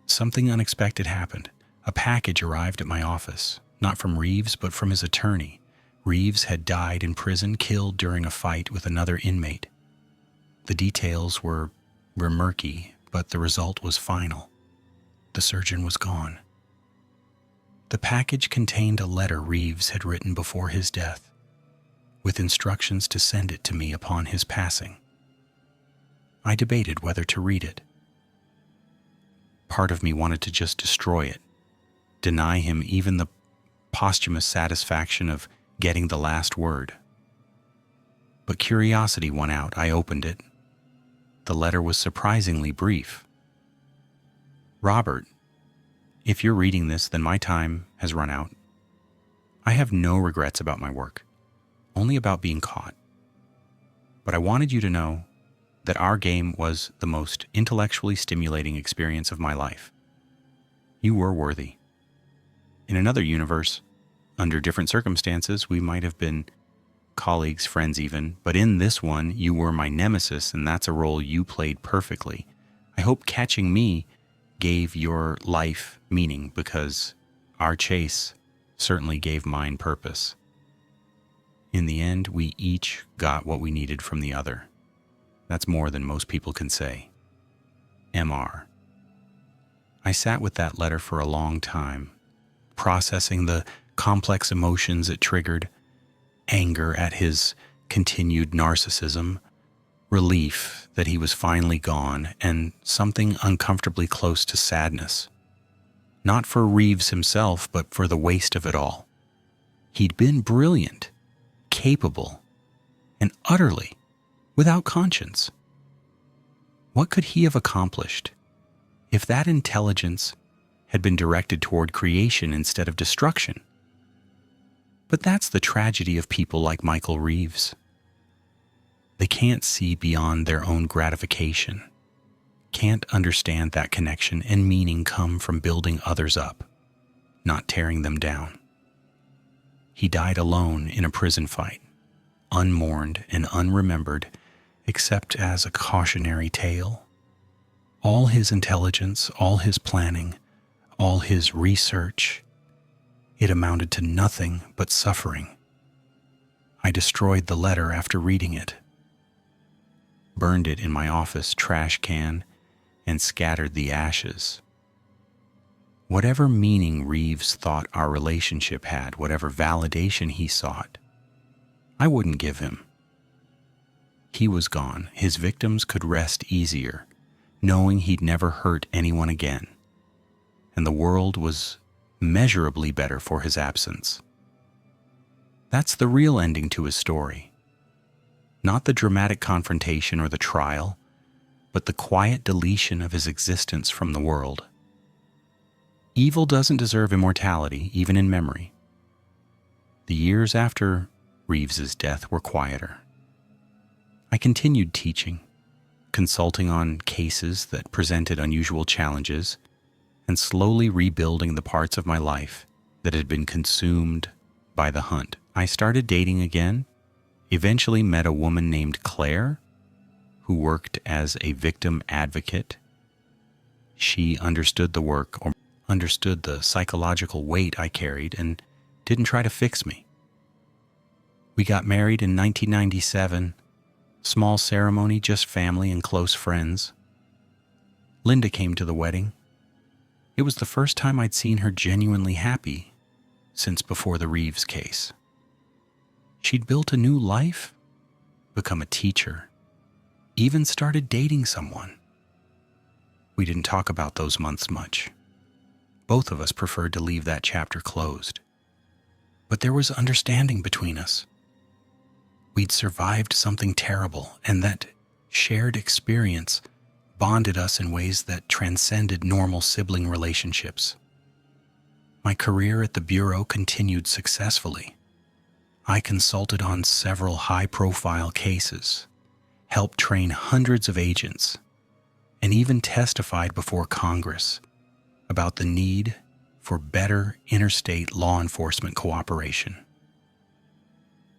something unexpected happened. A package arrived at my office, not from Reeves, but from his attorney. Reeves had died in prison, killed during a fight with another inmate. The details were murky, but the result was final. The surgeon was gone. The package contained a letter Reeves had written before his death, with instructions to send it to me upon his passing. I debated whether to read it. Part of me wanted to just destroy it, deny him even the posthumous satisfaction of getting the last word. But curiosity won out. I opened it. The letter was surprisingly brief. Robert, if you're reading this, then my time has run out. I have no regrets about my work, only about being caught. But I wanted you to know that our game was the most intellectually stimulating experience of my life. You were worthy. In another universe, Under different circumstances, we might have been colleagues, friends even, but in this one, you were my nemesis, and that's a role you played perfectly. I hope catching me gave your life meaning, because our chase certainly gave mine purpose. In the end, we each got what we needed from the other. That's more than most people can say. MR. I sat with that letter for a long time, processing the complex emotions it triggered: anger at his continued narcissism, relief that he was finally gone, and something uncomfortably close to sadness. Not for Reeves himself, but for the waste of it all. He'd been brilliant, capable, and utterly without conscience. What could he have accomplished if that intelligence had been directed toward creation instead of destruction? But that's the tragedy of people like Michael Reeves. They can't see beyond their own gratification, can't understand that connection and meaning come from building others up, not tearing them down. He died alone in a prison fight, unmourned and unremembered, except as a cautionary tale. All his intelligence, all his planning, all his research, it amounted to nothing but suffering. I destroyed the letter after reading it, burned it in my office trash can, and scattered the ashes. Whatever meaning Reeves thought our relationship had, whatever validation he sought, I wouldn't give him. He was gone. His victims could rest easier, knowing he'd never hurt anyone again, and the world was measurably better for his absence. That's the real ending to his story. Not the dramatic confrontation or the trial, but the quiet deletion of his existence from the world. Evil doesn't deserve immortality, even in memory. The years after Reeves's death were quieter. I continued teaching, consulting on cases that presented unusual challenges, and slowly rebuilding the parts of my life that had been consumed by the hunt. I started dating again, eventually met a woman named Claire, who worked as a victim advocate. She understood the work, or understood the psychological weight I carried, and didn't try to fix me. We got married in 1997, small ceremony, just family and close friends. Linda came to the wedding. It was the first time I'd seen her genuinely happy since before the Reeves case. She'd built a new life, become a teacher, even started dating someone. We didn't talk about those months much. Both of us preferred to leave that chapter closed. But there was understanding between us. We'd survived something terrible, and that shared experience bonded us in ways that transcended normal sibling relationships. My career at the Bureau continued successfully. I consulted on several high-profile cases, helped train hundreds of agents, and even testified before Congress about the need for better interstate law enforcement cooperation.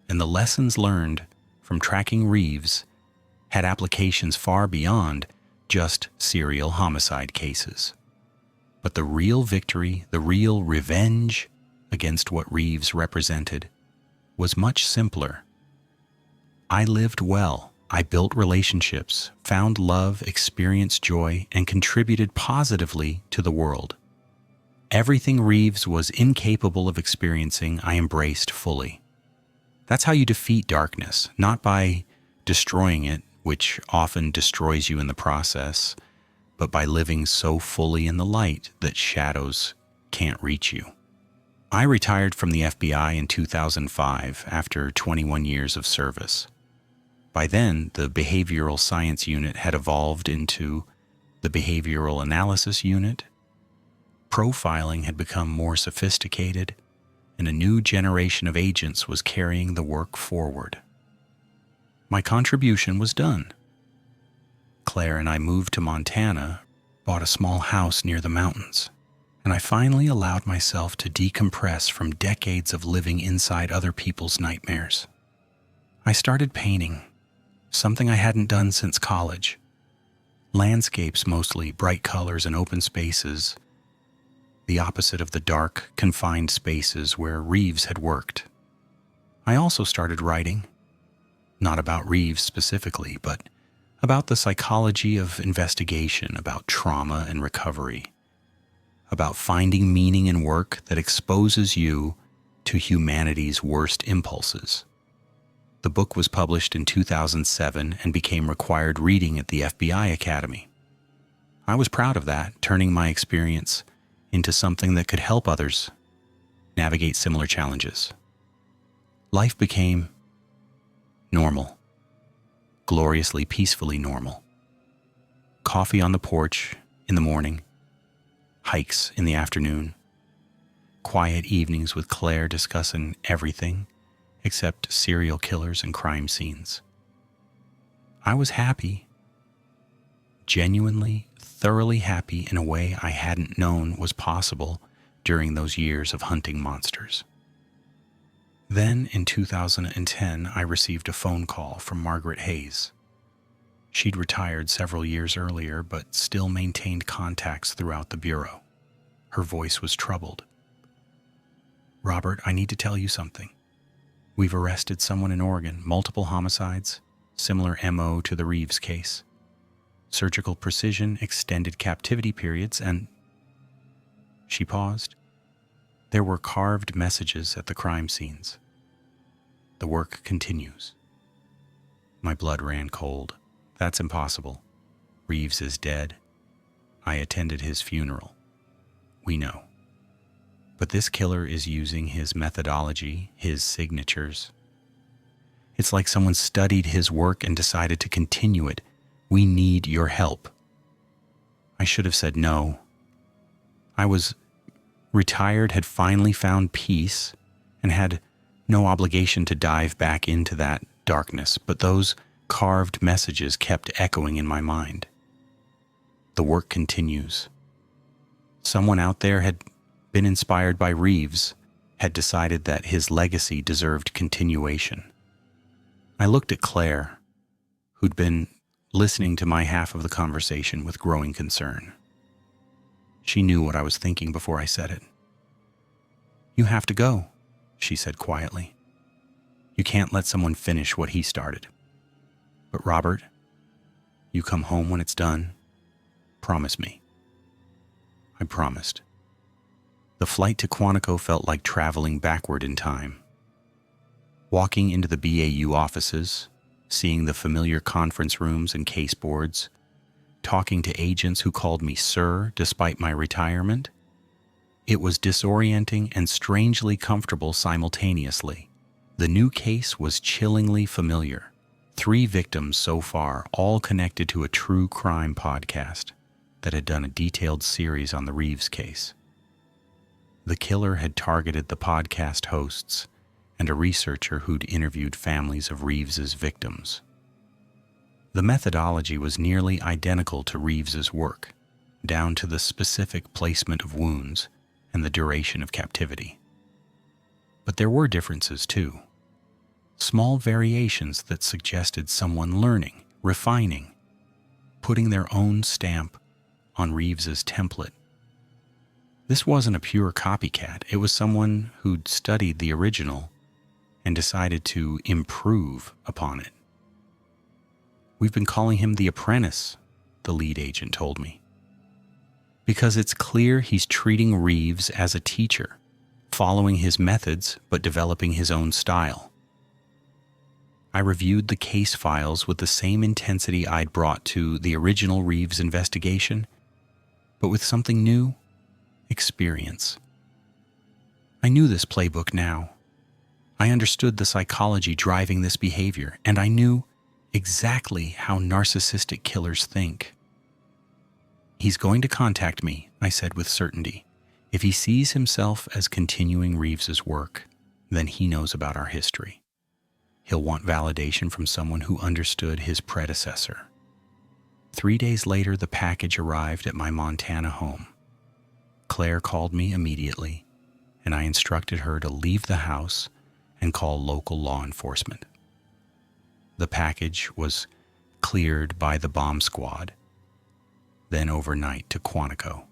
And the lessons learned from tracking Reeves had applications far beyond just serial homicide cases. But the real victory, the real revenge against what Reeves represented, was much simpler. I lived well. I built relationships, found love, experienced joy, and contributed positively to the world. Everything Reeves was incapable of experiencing, I embraced fully. That's how you defeat darkness, not by destroying it, which often destroys you in the process, but by living so fully in the light that shadows can't reach you. I retired from the FBI in 2005 after 21 years of service. By then, the Behavioral Science Unit had evolved into the Behavioral Analysis Unit. Profiling had become more sophisticated, and a new generation of agents was carrying the work forward. My contribution was done. Claire and I moved to Montana, bought a small house near the mountains. and I finally allowed myself to decompress from decades of living inside other people's nightmares. I started painting, something I hadn't done since college. Landscapes mostly, bright colors and open spaces, the opposite of the dark, confined spaces where Reeves had worked. I also started writing, not about Reeves specifically, but about the psychology of investigation, about trauma and recovery, about finding meaning in work that exposes you to humanity's worst impulses. The book was published in 2007 and became required reading at the FBI Academy. I was proud of that, turning my experience into something that could help others navigate similar challenges. Life became normal, gloriously, peacefully normal. Coffee on the porch in the morning, hikes in the afternoon, quiet evenings with Claire discussing everything except serial killers and crime scenes. I was happy, genuinely, thoroughly happy in a way I hadn't known was possible during those years of hunting monsters. Then, in 2010, I received a phone call from Margaret Hayes. She'd retired several years earlier, but still maintained contacts throughout the Bureau. Her voice was troubled. "Robert, I need to tell you something. We've arrested someone in Oregon, multiple homicides, similar MO to the Reeves case. Surgical precision, extended captivity periods, and..." She paused. "There were carved messages at the crime scenes. The work continues." My blood ran cold. "That's impossible. Reeves is dead. I attended his funeral. We know. But this killer is using his methodology, his signatures. It's like someone studied his work and decided to continue it. We need your help." I should have said no. I was retired, had finally found peace, and had no obligation to dive back into that darkness, but those carved messages kept echoing in my mind. The work continues. Someone out there had been inspired by Reeves, had decided that his legacy deserved continuation. I looked at Claire, who'd been listening to my half of the conversation with growing concern. She knew what I was thinking before I said it. "You have to go," she said quietly. "You can't let someone finish what he started. But Robert, you come home when it's done. Promise me." I promised. The flight to Quantico felt like traveling backward in time. Walking into the BAU offices, seeing the familiar conference rooms and case boards, talking to agents who called me sir despite my retirement, it was disorienting and strangely comfortable simultaneously. The new case was chillingly familiar. 3 victims so far, all connected to a true crime podcast that had done a detailed series on the Reeves case. The killer had targeted the podcast hosts and a researcher who'd interviewed families of Reeves's victims. The methodology was nearly identical to Reeves's work, down to the specific placement of wounds and the duration of captivity. But there were differences too. Small variations that suggested someone learning, refining, putting their own stamp on Reeves's template. This wasn't a pure copycat. It was someone who'd studied the original and decided to improve upon it. "We've been calling him the apprentice," the lead agent told me, "because it's clear he's treating Reeves as a teacher, following his methods but developing his own style." I reviewed the case files with the same intensity I'd brought to the original Reeves investigation, but with something new: experience. I knew this playbook now. I understood the psychology driving this behavior, and I knew exactly how narcissistic killers think. "He's going to contact me," I said with certainty. "If he sees himself as continuing Reeves's work, then he knows about our history. He'll want validation from someone who understood his predecessor." 3 days later, the package arrived at my Montana home. Claire called me immediately, and I instructed her to leave the house and call local law enforcement. The package was cleared by the bomb squad, then overnight to Quantico.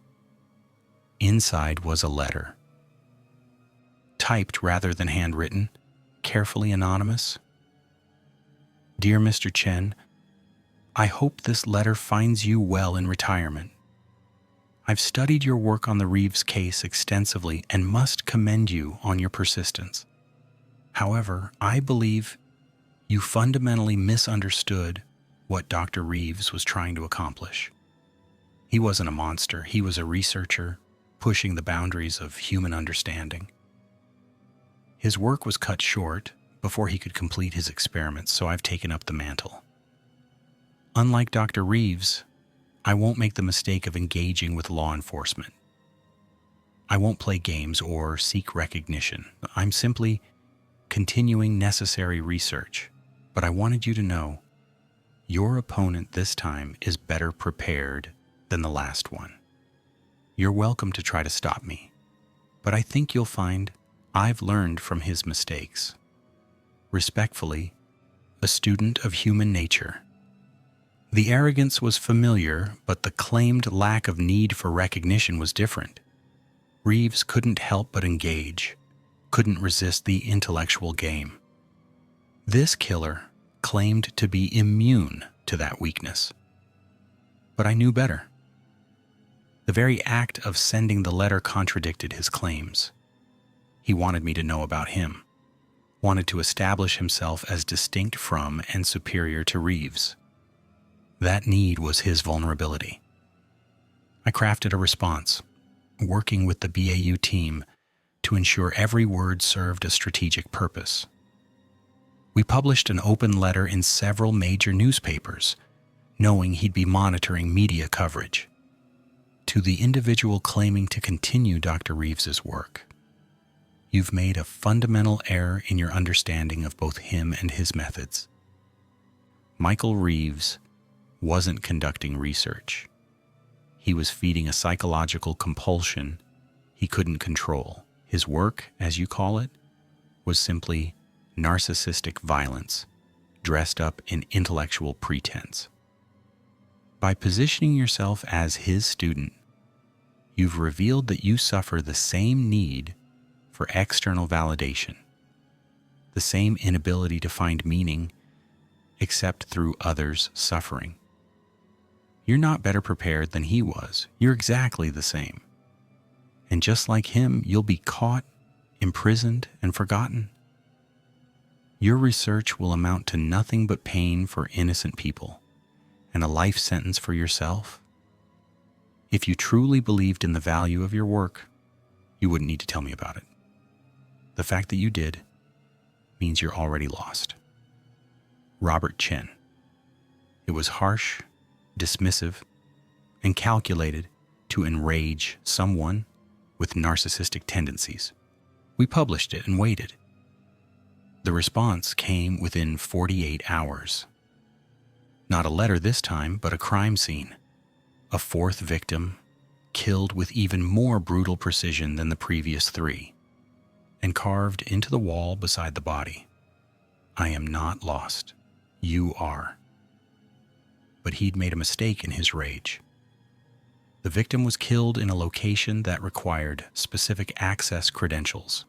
Inside was a letter, typed rather than handwritten, carefully anonymous. Dear Mr. Chen, I hope this letter finds you well in retirement. I've studied your work on the Reeves case extensively and must commend you on your persistence. However, I believe you fundamentally misunderstood what Dr. Reeves was trying to accomplish. He wasn't a monster. He was a researcher pushing the boundaries of human understanding. His work was cut short before he could complete his experiments, so I've taken up the mantle. Unlike Dr. Reeves, I won't make the mistake of engaging with law enforcement. I won't play games or seek recognition. I'm simply continuing necessary research. But I wanted you to know, your opponent this time is better prepared than the last one. You're welcome to try to stop me, but I think you'll find I've learned from his mistakes. Respectfully, a student of human nature. The arrogance was familiar, but the claimed lack of need for recognition was different. Reeves couldn't help but engage, couldn't resist the intellectual game. This killer claimed to be immune to that weakness. But I knew better. The very act of sending the letter contradicted his claims. He wanted me to know about him, wanted to establish himself as distinct from and superior to Reeves. That need was his vulnerability. I crafted a response, working with the BAU team to ensure every word served a strategic purpose. We published an open letter in several major newspapers, knowing he'd be monitoring media coverage. To the individual claiming to continue Dr. Reeves's work, you've made a fundamental error in your understanding of both him and his methods. Michael Reeves wasn't conducting research. He was feeding a psychological compulsion he couldn't control. His work, as you call it, was simply narcissistic violence dressed up in intellectual pretense. By positioning yourself as his student, you've revealed that you suffer the same need for external validation, the same inability to find meaning except through others' suffering. You're not better prepared than he was. You're exactly the same. And just like him, you'll be caught, imprisoned, and forgotten. Your research will amount to nothing but pain for innocent people and a life sentence for yourself. If you truly believed in the value of your work, you wouldn't need to tell me about it. The fact that you did means you're already lost. Robert Chen. It was harsh, dismissive, and calculated to enrage someone with narcissistic tendencies. We published it and waited. The response came within 48 hours. Not a letter this time, but a crime scene. A fourth victim, killed with even more brutal precision than the previous three, and carved into the wall beside the body. I am not lost. You are. But he'd made a mistake in his rage. The victim was killed in a location that required specific access credentials,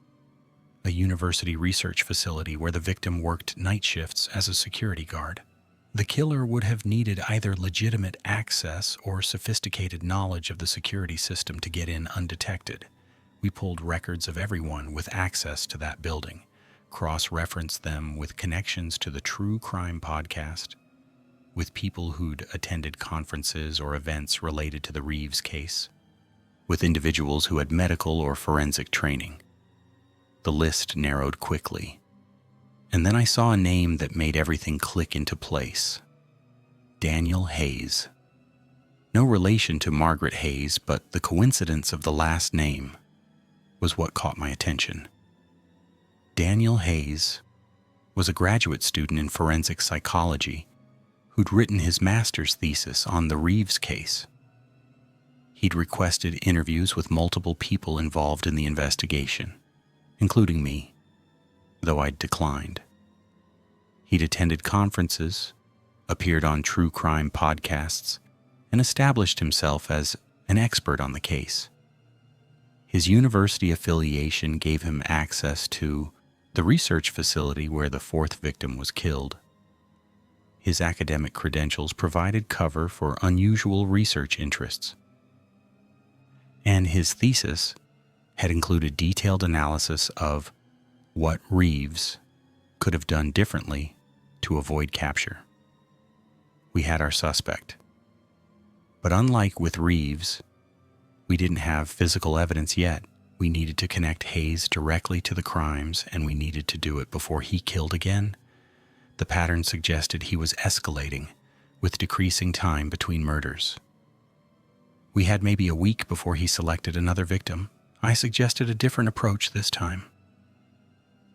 a university research facility where the victim worked night shifts as a security guard. The killer would have needed either legitimate access or sophisticated knowledge of the security system to get in undetected. We pulled records of everyone with access to that building, cross-referenced them with connections to the True Crime podcast, with people who'd attended conferences or events related to the Reeves case, with individuals who had medical or forensic training. The list narrowed quickly. And then I saw a name that made everything click into place. Daniel Hayes. No relation to Margaret Hayes, but the coincidence of the last name was what caught my attention. Daniel Hayes was a graduate student in forensic psychology who'd written his master's thesis on the Reeves case. He'd requested interviews with multiple people involved in the investigation, including me, though I'd declined. He'd attended conferences, appeared on true crime podcasts, and established himself as an expert on the case. His university affiliation gave him access to the research facility where the fourth victim was killed. His academic credentials provided cover for unusual research interests. And his thesis had included detailed analysis of what Reeves could have done differently to avoid capture. We had our suspect. But unlike with Reeves, we didn't have physical evidence yet. We needed to connect Hayes directly to the crimes, and we needed to do it before he killed again. The pattern suggested he was escalating, with decreasing time between murders. We had maybe a week before he selected another victim. I suggested a different approach this time.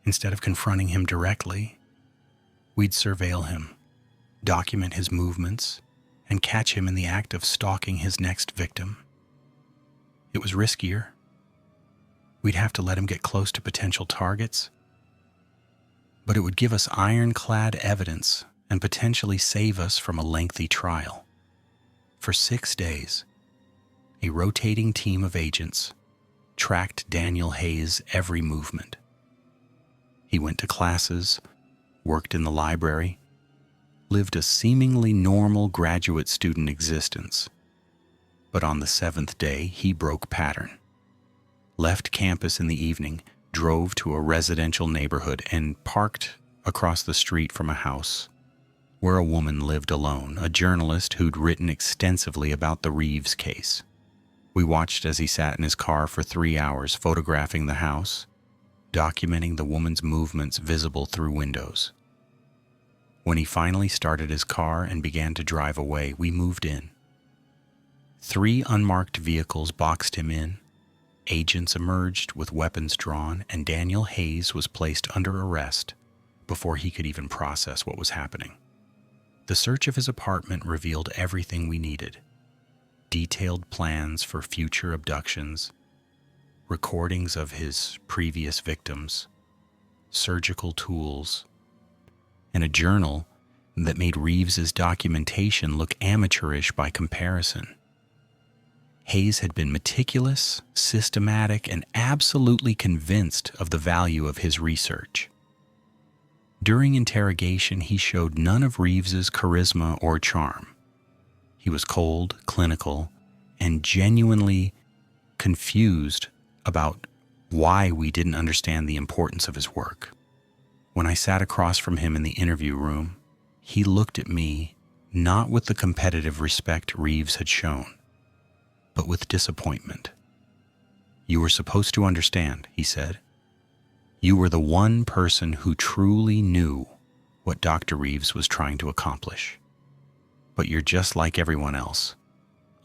Instead of confronting him directly, we'd surveil him, document his movements, and catch him in the act of stalking his next victim. It was riskier. We'd have to let him get close to potential targets, but it would give us ironclad evidence and potentially save us from a lengthy trial. For 6 days, a rotating team of agents tracked Daniel Hayes' every movement. He went to classes, worked in the library, lived a seemingly normal graduate student existence. But on the 7th day, he broke pattern. Left campus in the evening, drove to a residential neighborhood, and parked across the street from a house where a woman lived alone, a journalist who'd written extensively about the Reeves case. We watched as he sat in his car for 3 hours, photographing the house, documenting the woman's movements visible through windows. When he finally started his car and began to drive away, we moved in. 3 unmarked vehicles boxed him in. Agents emerged with weapons drawn, and Daniel Hayes was placed under arrest before he could even process what was happening. The search of his apartment revealed everything we needed: detailed plans for future abductions, recordings of his previous victims, surgical tools, and a journal that made Reeves's documentation look amateurish by comparison. Hayes had been meticulous, systematic, and absolutely convinced of the value of his research. During interrogation, he showed none of Reeves's charisma or charm. He was cold, clinical, and genuinely confused about why we didn't understand the importance of his work. When I sat across from him in the interview room, he looked at me not with the competitive respect Reeves had shown, but with disappointment. "You were supposed to understand," he said. "You were the one person who truly knew what Dr. Reeves was trying to accomplish. But you're just like everyone else,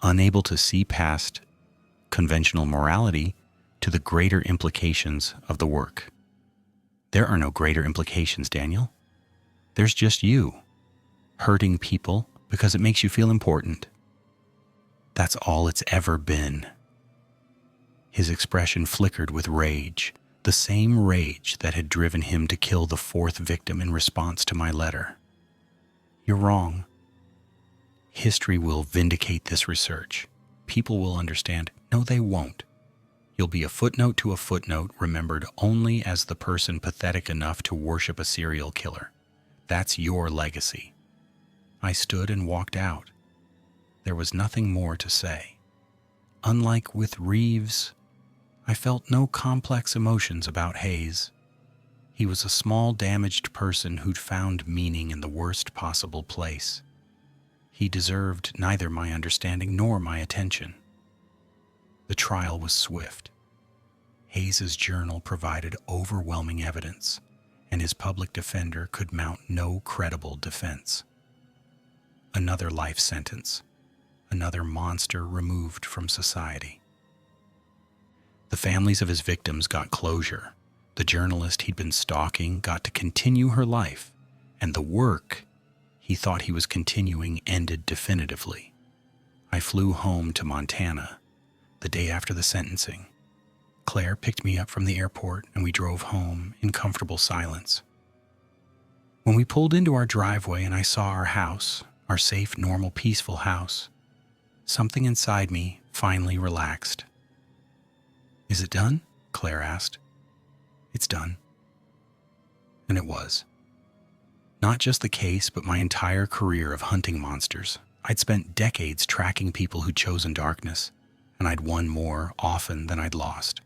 unable to see past conventional morality to the greater implications of the work." There are no greater implications, Daniel. There's just you, hurting people because it makes you feel important. That's all it's ever been. His expression flickered with rage, the same rage that had driven him to kill the 4th victim in response to my letter. "You're wrong. History will vindicate this research. People will understand." "No, they won't. You'll be a footnote to a footnote, remembered only as the person pathetic enough to worship a serial killer. That's your legacy." I stood and walked out. There was nothing more to say. Unlike with Reeves, I felt no complex emotions about Hayes. He was a small, damaged person who'd found meaning in the worst possible place. He deserved neither my understanding nor my attention. The trial was swift. Hayes's journal provided overwhelming evidence, and his public defender could mount no credible defense. Another life sentence. Another monster removed from society. The families of his victims got closure. The journalist he'd been stalking got to continue her life, and the work he thought he was continuing ended definitively. I flew home to Montana the day after the sentencing. Claire picked me up from the airport and we drove home in comfortable silence. When we pulled into our driveway and I saw our house, our safe, normal, peaceful house, something inside me finally relaxed. "Is it done?" Claire asked. "It's done." And it was. Not just the case, but my entire career of hunting monsters. I'd spent decades tracking people who'd chosen darkness, and I'd won more often than I'd lost.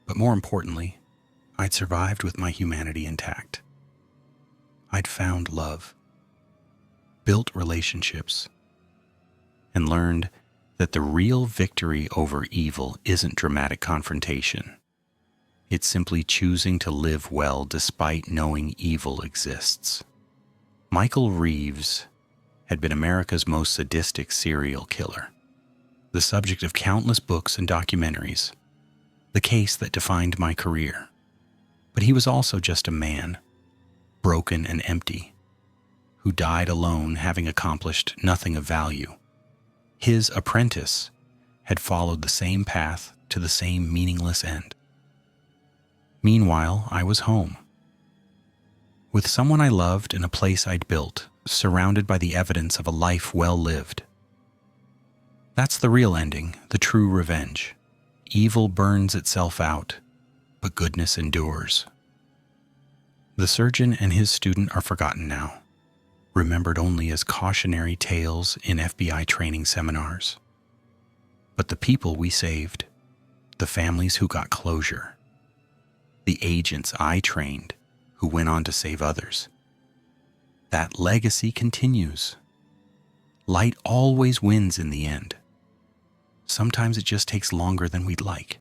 But more importantly, I'd survived with my humanity intact. I'd found love, built relationships, and learned that the real victory over evil isn't dramatic confrontation. It's simply choosing to live well despite knowing evil exists. Michael Reeves had been America's most sadistic serial killer, the subject of countless books and documentaries, the case that defined my career. But he was also just a man, broken and empty, who died alone having accomplished nothing of value. His apprentice had followed the same path to the same meaningless end. Meanwhile, I was home, with someone I loved in a place I'd built, surrounded by the evidence of a life well lived. That's the real ending, the true revenge. Evil burns itself out, but goodness endures. The surgeon and his student are forgotten now, remembered only as cautionary tales in FBI training seminars. But the people we saved, the families who got closure, the agents I trained who went on to save others, that legacy continues. Light always wins in the end. Sometimes it just takes longer than we'd like.